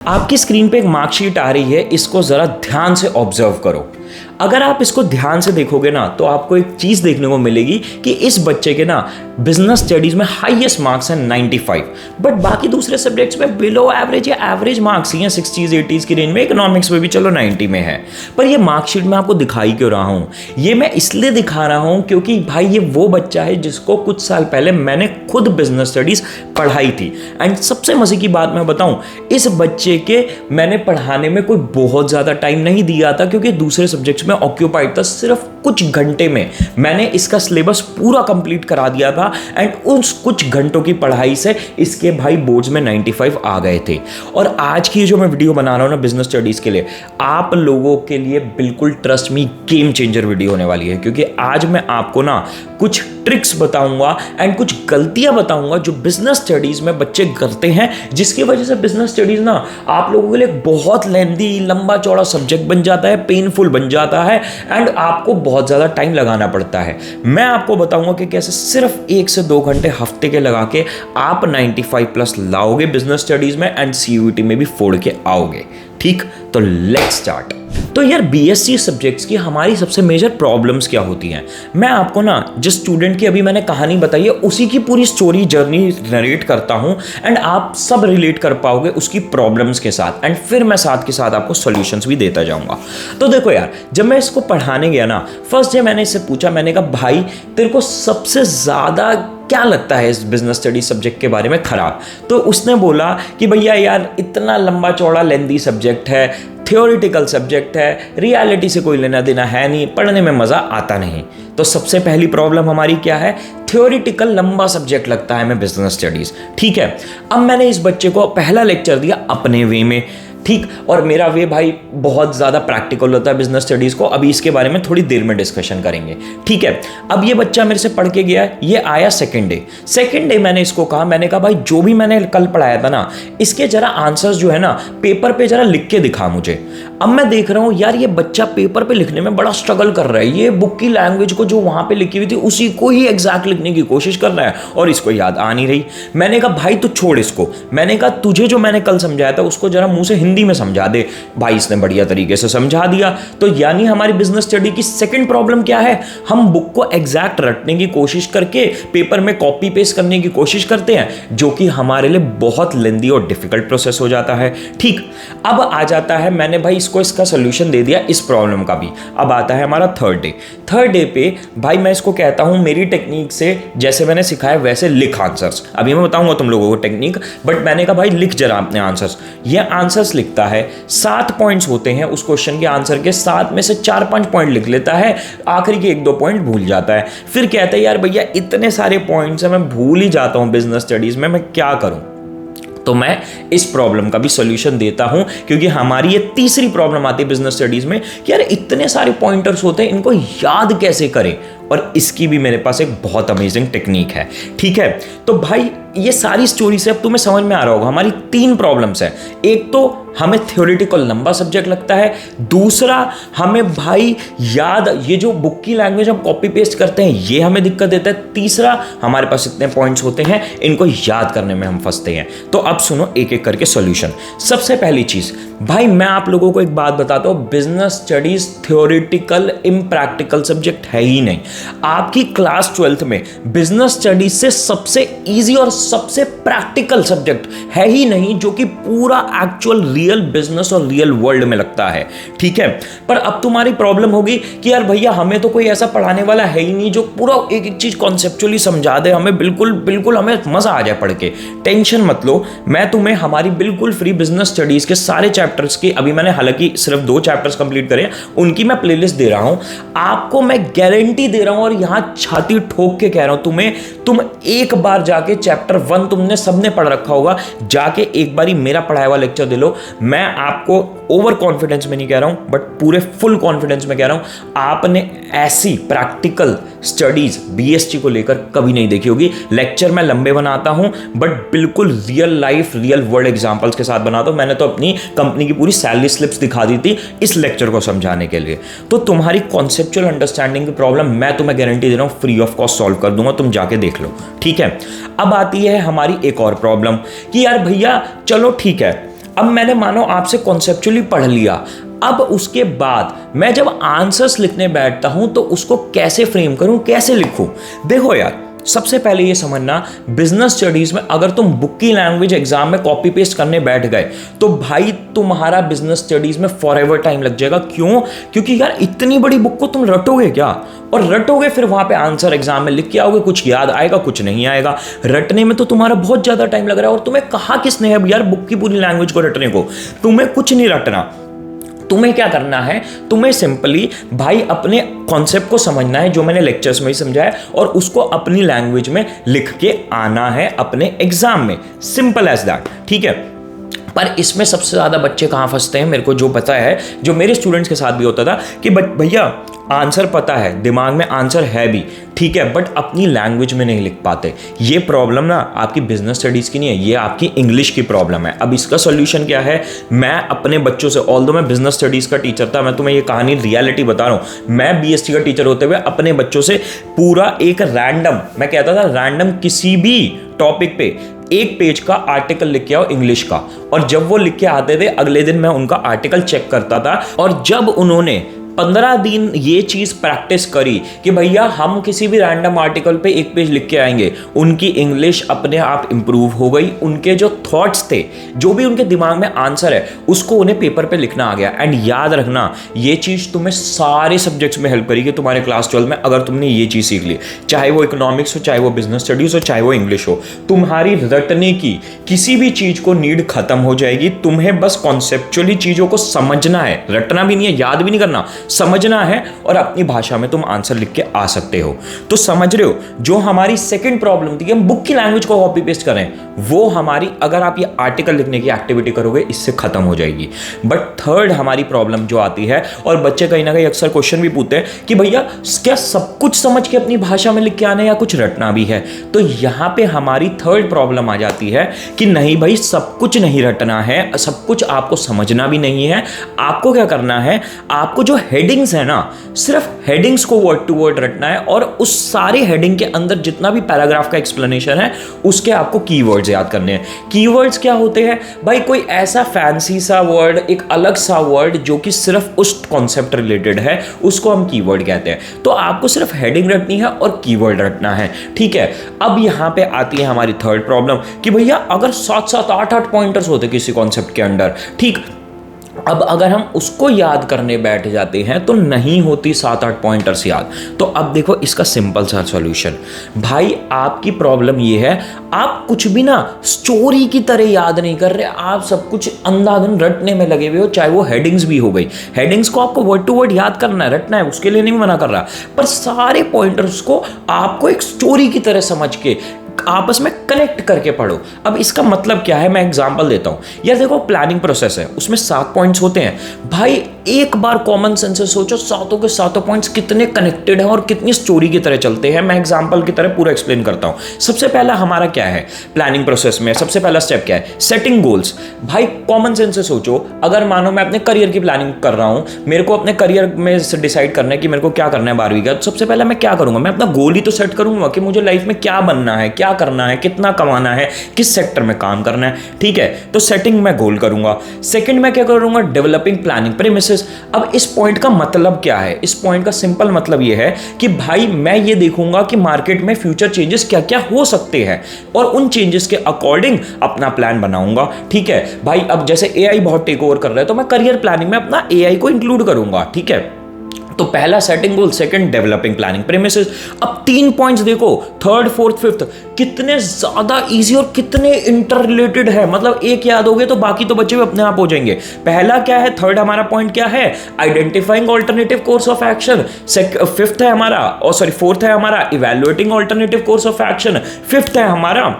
आपकी स्क्रीन पे एक मार्कशीट आ रही है, इसको जरा ध्यान से ऑब्जर्व करो। अगर आप इसको ध्यान से देखोगे ना तो आपको एक चीज देखने को मिलेगी कि इस बच्चे के ना बिजनेस स्टडीज में हाईएस्ट मार्क्स हैं 95, बट बाकी दूसरे सब्जेक्ट्स में बिलो एवरेज या एवरेज मार्क्स ही हैं 60s 80s की रेंज में। इकोनॉमिक्स में भी चलो 90 में है, पर ये मार्कशीट में आपको दिखाई क्यों रहा हूं? ये मैं इसलिए दिखा रहा हूं क्योंकि भाई ये वो बच्चा है जिसको कुछ साल पहले मैंने खुद बिजनेस स्टडीज पढ़ाई थी। एंड सबसे मजे की बात मैं बताऊं, इस बच्चे के मैंने पढ़ाने में कोई बहुत ज्यादा टाइम नहीं दिया था क्योंकि दूसरे सब्जेक्ट्स में ऑक्यूपाइड था। सिर्फ कुछ घंटे में मैंने इसका सिलेबस पूरा कंप्लीट करा दिया था एंड उस कुछ घंटों की पढ़ाई से इसके भाई बोर्ड्स में 95 आ गए थे। और आज की जो मैं वीडियो बना रहा हूं ना बिजनेस स्टडीज के लिए, आप लोगों के लिए बिल्कुल trust me game changer video होने वाली है, क्योंकि आज मैं आपको ना कुछ ट्रिक्स बताऊंगा एंड कुछ गलतियां बताऊंगा जो बिजनेस स्टडीज में बच्चे करते हैं, जिसकी वजह से बिजनेस स्टडीज ना आप लोगों के लिए बहुत लेंथी लंबा चौड़ा सब्जेक्ट बन जाता है, पेनफुल बन जाता है एंड आपको बहुत ज्यादा टाइम लगाना पड़ता है। मैं आपको बताऊंगा कि कैसे सिर्फ 1 से 2 घंटे हफ्ते के लगा के आप 95 प्लस लाओगे बिजनेस स्टडीज में एंड सीयूईटी में भी फोड़ के आओगे। ठीक, तो लेट्स स्टार्ट। तो यार बीएससी सब्जेक्ट्स की हमारी सबसे मेजर प्रॉब्लम्स क्या होती हैं? मैं आपको ना जिस स्टूडेंट की अभी मैंने कहानी बताई है उसी की पूरी स्टोरी जर्नी नरेट करता हूं एंड आप सब रिलेट कर पाओगे उसकी प्रॉब्लम्स के साथ, एंड फिर मैं साथ के साथ आपको सॉल्यूशंस भी देता जाऊंगा। तो देखो यार, जब मैं इसको पढ़ाने गया ना, फर्स्ट डे मैंने इससे पूछा, मैंने कहा भाई तेरे को सबसे ज्यादा क्या लगता है इस बिजनेस स्टडी सब्जेक्ट के बारे में खराब? तो उसने बोला कि भैया यार इतना लंबा चौड़ा लेंदी सब्जेक्ट है, थियोरिटिकल सब्जेक्ट है, रियलिटी से कोई लेना देना है नहीं, पढ़ने में मजा आता नहीं। तो सबसे पहली प्रॉब्लम हमारी क्या है? थियोरिटिकल लंबा सब्जेक्ट लगता है हमें बिजनेस स्टडीज। ठीक है, अब मैंने इस बच्चे को पहला लेक्चर दिया अपने वे में, ठीक, और मेरा वे भाई बहुत ज़्यादा प्रैक्टिकल होता है बिजनेस स्टडीज़ को। अभी इसके बारे में थोड़ी देर में डिस्कशन करेंगे। ठीक है, अब ये बच्चा मेरे से पढ़ के गया, ये आया सेकंड डे मैंने इसको कहा, मैंने कहा भाई जो भी मैंने कल पढ़ाया था ना, इसके जरा आंसर्स जो है ना पेपर पे जरा लिख के दिखा मुझे। अब मैं देख रहा हूँ यार ये बच्चा पेपर पे लिखने में बड़ा स्ट्रगल कर रहा है, ये बुक की लैंग्वेज को जो वहाँ पे लिखी हुई थी उसी को ही एग्जैक्ट लिखने की कोशिश कर रहा है और इसको याद आ नहीं रही। मैंने कहा भाई तू छोड़ इसको, मैंने कहा तुझे जो मैंने कल समझाया था उसको जरा मुंह से हिंदी में समझा दे। भाई इसने बढ़िया तरीके से समझा दिया। तो यानी हमारी बिजनेस स्टडी की सेकंड प्रॉब्लम क्या है? हम बुक को एग्जैक्ट रटने की कोशिश करके पेपर में कॉपी पेस्ट करने की कोशिश करते हैं, जो कि हमारे लिए बहुत लेंदी और डिफिकल्ट प्रोसेस हो जाता है। ठीक, अब आ जाता है, मैंने भाई इसको इसका सोल्यूशन दे दिया इस प्रॉब्लम का भी। अब आता है हमारा थर्ड डे पे भाई मैं इसको कहता हूं मेरी टेक्निक से जैसे मैंने सिखाया वैसे लिख आंसर्स। अभी मैं बताऊंगा तुम लोगों को टेक्निक, बट मैंने कहा भाई लिख जरा अपने आंसर्स। ये आंसर्स लिखता है, 7 पॉइंट्स होते हैं उस क्वेश्चन के आंसर के, 7 में से 4-5 पॉइंट लिख लेता है, आखिरी के 1-2 पॉइंट भूल जाता है। फिर कहता है यार भैया इतने सारे पॉइंट्स हैं, मैं भूल ही जाता हूं बिजनेस स्टडीज में, मैं क्या करूं? तो मैं इस प्रॉब्लम का भी सॉल्यूशन देता हूं, क्योंकि हमारी ये तीसरी प्रॉब्लम आती है बिजनेस स्टडीज में कि यार इतने सारे पॉइंटर्स होते हैं, इनको याद कैसे करें? और इसकी भी मेरे पास एक बहुत अमेजिंग टेक्निक है। ठीक है, तो भाई ये सारी स्टोरी से अब तुम्हें समझ में आ रहा होगा हमारी 3 प्रॉब्लम्स है। एक तो हमें थ्योरेटिकल लंबा सब्जेक्ट लगता है, दूसरा हमें भाई याद, ये जो बुक की लैंग्वेज हम कॉपी पेस्ट करते हैं ये हमें दिक्कत देता है, तीसरा हमारे पास इतने पॉइंट्स होते हैं इनको याद करने में हम फंसते हैं। तो अब सुनो एक एक करके सॉल्यूशन। सबसे पहली चीज भाई मैं आप लोगों को एक बात बताता हूं, business studies theoretical impractical subject है ही नहीं। आपकी क्लास 12th में बिजनेस स्टडीज से सबसे इजी और सबसे प्रैक्टिकल सब्जेक्ट है ही नहीं, जो कि पूरा एक्चुअल रियल बिजनेस और रियल वर्ल्ड में लगता है। ठीक है, पर अब तुम्हारी प्रॉब्लम होगी कि यार भैया हमें तो कोई ऐसा पढ़ाने वाला है ही नहीं जो पूरा एक एक चीज कॉन्सेप्चुअली समझा दे, हमें बिल्कुल हमें मजा आ जाए पढ़ के। टेंशन मत लो, मैं तुम्हें हमारी बिल्कुल फ्री बिजनेस स्टडीज के सारे चैप्टर्स की, अभी मैंने हालांकि सिर्फ 2 चैप्टर्स कंप्लीट करे, उनकी मैं प्लेलिस्ट दे रहा हूं आपको, मैं गारंटी दे रहा हूं और यहां छाती ठोक के कह रहा हूं तुम्हें, तुम एक बार जाके चैप्टर 1 तुमने सबने पढ़ रखा होगा, जाके एक बारी मेरा पढ़ाया हुआ लेक्चर दे लो। मैं आपको ओवर कॉन्फिडेंस में नहीं कह रहा हूं, बट पूरे फुल कॉन्फिडेंस में कह रहा हूं, आपने ऐसी प्रैक्टिकल स्टडीज बीएसटी को लेकर कभी नहीं देखी होगी। लेक्चर मैं लंबे बनाता हूं, बट बिल्कुल real life real world examples के साथ बनाता हूं। मैंने तो अपनी कंपनी की पूरी सैलरी स्लिप्स दिखा दी थी इस लेक्चर को समझाने के लिए। तो तुम्हारी कॉन्सेप्चुअल अंडरस्टैंडिंग की प्रॉब्लम मैं तुम्हें गारंटी दे रहा हूं फ्री ऑफ कॉस्ट सॉल्व कर दूंगा, तुम जाके देख लो। ठीक है, अब आती है हमारी एक और प्रॉब्लम कि यार भैया चलो ठीक है, अब मैंने मानो आपसे कॉन्सेप्चुअली पढ़ लिया, अब उसके बाद मैं जब आंसर्स लिखने बैठता हूं तो उसको कैसे फ्रेम करूं, कैसे लिखूं। देखो यार, सबसे पहले ये समझना, बिजनेस स्टडीज में अगर तुम बुक की लैंग्वेज एग्जाम में कॉपी पेस्ट करने बैठ गए तो भाई तुम्हारा बिजनेस स्टडीज में फॉरएवर टाइम लग जाएगा। क्यों? क्योंकि यार इतनी बड़ी बुक को तुम रटोगे क्या, और रटोगे फिर वहां पे आंसर एग्जाम में लिख के आओगे, कुछ याद आएगा कुछ नहीं आएगा। रटने में तो तुम्हारा बहुत ज्यादा टाइम लग रहा है, और तुम्हें कहा किसने है यार बुक की पूरी लैंग्वेज को रटने को। तुम्हें कुछ नहीं रटना, तुम्हें क्या करना है, तुम्हें सिंपली भाई अपने कॉन्सेप्ट को समझना है जो मैंने लेक्चर्स में ही समझाया, और उसको अपनी लैंग्वेज में लिख के आना है अपने एग्जाम में। सिंपल एज दैट, ठीक है। पर इसमें सबसे ज़्यादा बच्चे कहाँ फंसते हैं, मेरे को जो पता है, जो मेरे स्टूडेंट्स के साथ भी होता था कि भैया आंसर पता है, दिमाग में आंसर है भी, ठीक है, बट अपनी लैंग्वेज में नहीं लिख पाते। ये प्रॉब्लम ना आपकी बिजनेस स्टडीज़ की नहीं है, ये आपकी इंग्लिश की प्रॉब्लम है। अब इसका सोल्यूशन क्या है, मैं अपने बच्चों से, ऑल्दो मैं बिजनेस स्टडीज़ का टीचर था, मैं तुम्हें ये कहानी रियलिटी बता रहा हूँ, मैं बीएसटी का टीचर होते हुए अपने बच्चों से पूरा एक रैंडम, मैं कहता था रैंडम किसी भी टॉपिक पे एक पेज का आर्टिकल लिख के आओ इंग्लिश का, और जब वो लिख के आते थे अगले दिन मैं उनका आर्टिकल चेक करता था। और जब उन्होंने 15 दिन ये चीज प्रैक्टिस करी कि भैया हम किसी भी रैंडम आर्टिकल पे एक पेज लिख के आएंगे, उनकी इंग्लिश अपने आप इंप्रूव हो गई। उनके जो थॉट्स थे, जो भी उनके दिमाग में आंसर है, उसको उन्हें पेपर पे लिखना आ गया। एंड याद रखना, ये चीज तुम्हें सारे सब्जेक्ट्स में हेल्प करेगी तुम्हारे क्लास 12 में, अगर तुमने ये चीज सीख ली, चाहे वो इकोनॉमिक्स हो, चाहे वो बिजनेस स्टडीज हो, चाहे वो इंग्लिश हो। तुम्हारी रटने की किसी भी चीज को नीड खत्म हो जाएगी। तुम्हें बस कॉन्सेप्चुअली चीजों को समझना है, रटना भी नहीं है, याद भी नहीं करना, समझना है, और अपनी भाषा में तुम आंसर लिख के आ सकते हो। तो समझ रहे हो, जो हमारी सेकंड प्रॉब्लम थी कि हम बुक की लैंग्वेज को कॉपी पेस्ट करें, वो हमारी, अगर आप ये आर्टिकल लिखने की एक्टिविटी करोगे, इससे खत्म हो जाएगी। बट थर्ड हमारी प्रॉब्लम जो आती है, और बच्चे कहीं ना कहीं अक्सर क्वेश्चन भी पूछते हैं कि भैया क्या सब कुछ समझ के अपनी भाषा में लिख के आना है या कुछ रटना भी है। तो यहां पे हमारी थर्ड प्रॉब्लम आ जाती है कि नहीं भाई, सब कुछ नहीं रटना है, सब कुछ आपको समझना भी नहीं है। आपको क्या करना है, आपको जो हेडिंग्स है ना, सिर्फ हेडिंग्स को वर्ड टू वर्ड रटना है, और उस सारे हेडिंग के अंदर जितना भी पैराग्राफ का एक्सप्लेनेशन है, उसके आपको कीवर्ड्स याद करने हैं। कीवर्ड्स क्या होते हैं भाई, कोई ऐसा फैंसी सा वर्ड, एक अलग सा वर्ड जो कि सिर्फ उस कॉन्सेप्ट रिलेटेड है, उसको हम कीवर्ड कहते हैं। तो आपको सिर्फ हेडिंग रटनी है और कीवर्ड रटना है, ठीक है। अब यहां पे आती है हमारी थर्ड प्रॉब्लम कि भैया अगर 7-7, 8-8 पॉइंटर्स होते किसी कॉन्सेप्ट के अंदर, ठीक, अब अगर हम उसको याद करने बैठ जाते हैं तो नहीं होती 7-8 पॉइंटर्स याद। तो अब देखो इसका सिंपल सा सॉल्यूशन, भाई आपकी प्रॉब्लम ये है, आप कुछ भी ना स्टोरी की तरह याद नहीं कर रहे, आप सब कुछ अंधाधुन रटने में लगे हुए हो, चाहे वो हेडिंग्स भी हो गई। हेडिंग्स को आपको वर्ड टू वर्ड याद करना है, रटना है, उसके लिए नहीं मना कर रहा, पर सारे पॉइंटर्स को आपको एक स्टोरी की तरह समझ के आपस में कनेक्ट करके पढ़ो। अब इसका मतलब क्या है, मैं एग्जांपल देता हूं यार। देखो प्लानिंग प्रोसेस है, उसमें 7 पॉइंट्स होते हैं भाई। एक बार कॉमन सेंस से सोचो, सातों के सातों पॉइंट्स कितने कनेक्टेड हैं और कितनी स्टोरी की तरह चलते हैं। मैं एग्जांपल की तरह पूरा एक्सप्लेन करता हूं। सबसे पहला हमारा क्या है प्लानिंग प्रोसेस में, सबसे पहला स्टेप क्या है, सेटिंग गोल्स। भाई कॉमन सेंस से सोचो, अगर मानो मैं अपने करियर की प्लानिंग कर रहा हूं, मेरे को अपने करियर में डिसाइड करना है कि मेरे को क्या करना है 12वीं का, तो सबसे पहला मैं क्या करूंगा, मैं अपना गोल ही तो सेट करूंगा कि मुझे लाइफ में क्या बनना है, क्या करना है, कितना कमाना है, किस सेक्टर में काम करना है, ठीक है। तो सेटिंग मैं गोल करूंगा। सेकंड मैं क्या करूंगा, डेवलपिंग प्लानिंग प्रेमिसेस। अब इस पॉइंट का मतलब क्या है, इस पॉइंट का सिंपल मतलब यह है कि भाई मैं ये देखूंगा कि मार्केट में फ्यूचर चेंजेस क्या क्या हो सकते हैं, और उन चेंजेस के अकॉर्डिंग अपना प्लान बनाऊंगा, ठीक है भाई। अब जैसे एआई बहुत टेक ओवर कर रहा है, तो मैं करियर प्लानिंग में अपना एआई को इंक्लूड करूंगा, ठीक है। तो पहला सेटिंग गोल, सेकंड डेवलपिंग प्लानिंग प्रेमिसेस। अब 3 पॉइंट्स देखो, थर्ड, फोर्थ, फिफ्थ, कितने ज्यादा इजी और कितने इंटर रिलेटेड है। मतलब एक याद हो गए तो बाकी तो बच्चे भी अपने आप हो जाएंगे। पहला क्या है, थर्ड हमारा पॉइंट क्या है, identifying alternative course of action. Fifth है हमारा, और सॉरी फोर्थ है हमारा evaluating alternative course of action. Fifth है हमारा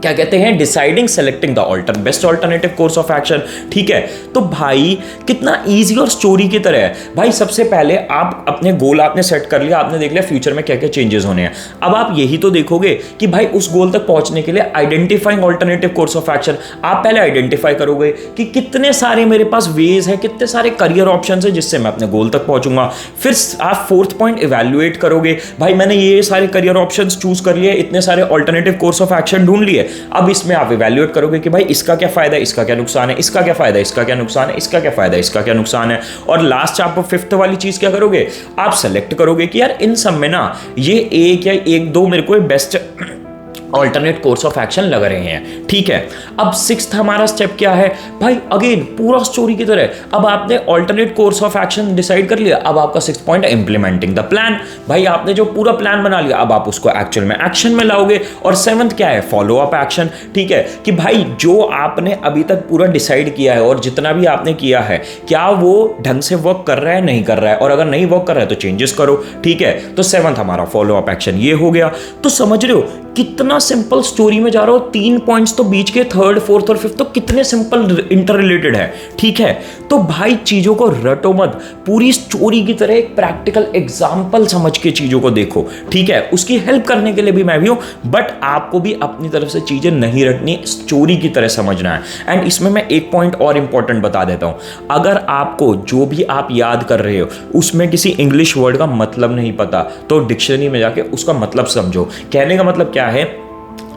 क्या कहते हैं, deciding selecting the best alternative course of action, ठीक है। तो भाई कितना इजी और स्टोरी की तरह है। भाई सबसे पहले आप अपने गोल आपने सेट कर लिया, आपने देख लिया फ्यूचर में क्या क्या चेंजेस होने हैं। अब आप यही तो देखोगे कि भाई उस गोल तक पहुंचने के लिए identifying alternative course of action, आप पहले आइडेंटिफाई करोगे कि कितने सारे मेरे पास वेज है, कितने सारे करियर ऑप्शन है जिससे मैं अपने गोल तक पहुंचूंगा। फिर आप फोर्थ पॉइंट इवैल्यूएट करोगे, भाई मैंने ये सारे करियर ऑप्शन चूज कर लिए, इतने सारे ऑल्टरनेटिव कोर्स ऑफ एक्शन ढूंढ लिए, अब इसमें आप इवैल्यूएट करोगे कि भाई इसका क्या फायदा है, इसका क्या नुकसान है, इसका क्या फायदा है, इसका क्या नुकसान है, इसका क्या फायदा है, इसका क्या नुकसान है। और लास्ट आप फिफ्थ वाली चीज क्या करोगे, आप सेलेक्ट करोगे कि यार इन सब में ना ये एक या एक दो मेरे को best alternate course of action लग रहे हैं। ठीक है, अब सिक्स्थ हमारा स्टेप क्या है भाई, अगेन पूरा स्टोरी की तरह, अब आपने alternate course of action decide कर लिया, अब आपका सिक्स्थ पॉइंट है इंप्लीमेंटिंग द प्लान। भाई आपने जो पूरा प्लान बना लिया, अब आप उसको एक्चुअल में एक्शन में लाओगे। और सेवंथ क्या है, फॉलो अप एक्शन। ठीक है, कि भाई जो आपने अभी तक पूरा डिसाइड किया है और जितना भी आपने किया है, क्या वो ढंग से वर्क कर रहा है, नहीं कर रहा है, और अगर नहीं वर्क कर रहा है तो चेंजेस करो। ठीक है, तो सेवंथ हमारा फॉलो अप एक्शन ये हो गया। तो समझ रहे हो कितना सिंपल स्टोरी में जा रहा हो, 3 पॉइंट्स तो बीच के थर्ड फोर्थ और फिफ्थ तो कितने सिंपल इंटर रिलेटेड है। ठीक है, तो भाई चीजों को रटो मत, पूरी स्टोरी की तरह एक प्रैक्टिकल एग्जांपल समझ के चीजों को देखो। ठीक है, उसकी हेल्प करने के लिए भी मैं भी हूं, बट आपको भी अपनी तरफ से चीजें नहीं रटनी, स्टोरी की तरह समझना है। एंड इसमें मैं एक पॉइंट और इंपॉर्टेंट बता देता हूं, अगर आपको जो भी आप याद कर रहे हो उसमें किसी इंग्लिश वर्ड का मतलब नहीं पता तो डिक्शनरी में जाके उसका मतलब समझो। कहने का मतलब क्या है,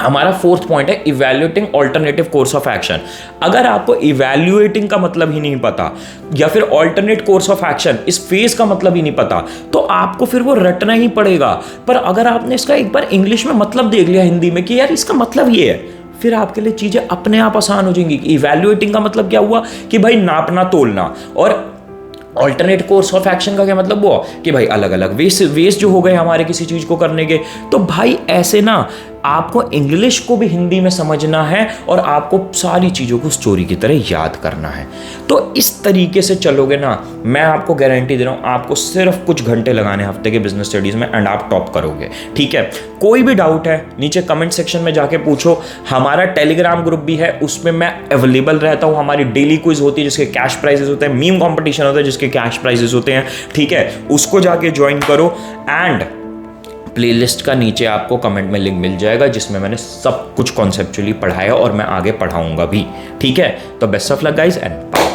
हमारा फोर्थ पॉइंट है evaluating alternative course of action. अगर आपको इवैल्यूएटिंग का मतलब ही नहीं पता या फिर ऑल्टरनेट कोर्स ऑफ एक्शन इस फेज का मतलब ही नहीं पता तो आपको फिर वो रटना ही पड़ेगा। पर अगर आपने इसका एक बार इंग्लिश में मतलब देख लिया हिंदी में कि यार इसका मतलब ये है, फिर आपके लिए चीजें अपने आप आसान हो जाएंगी। इवैल्यूएटिंग का मतलब क्या हुआ कि भाई नापना तोलना, और ऑल्टरनेट कोर्स ऑफ एक्शन का क्या मतलब हुआ कि भाई अलग अलग वेस जो हो गए हमारे किसी चीज को करने के। तो भाई ऐसे ना आपको इंग्लिश को भी हिंदी में समझना है और आपको सारी चीज़ों को स्टोरी की तरह याद करना है। तो इस तरीके से चलोगे ना, मैं आपको गारंटी दे रहा हूँ, आपको सिर्फ कुछ घंटे लगाने हफ्ते के बिजनेस स्टडीज़ में एंड आप टॉप करोगे। ठीक है, कोई भी डाउट है नीचे कमेंट सेक्शन में जाके पूछो। हमारा टेलीग्राम ग्रुप भी है, उसमें मैं अवेलेबल रहता हूँ। हमारी डेली क्विज होती है जिसके कैश प्राइजेस होते हैं, मीम कॉम्पिटिशन होता है जिसके कैश प्राइजेस होते हैं। ठीक है, उसको जाके ज्वाइन करो एंड प्लेलिस्ट का नीचे आपको कमेंट में लिंक मिल जाएगा जिसमें मैंने सब कुछ कॉन्सेप्चुअली पढ़ाया और मैं आगे पढ़ाऊंगा भी। ठीक है, तो best of luck guys and bye.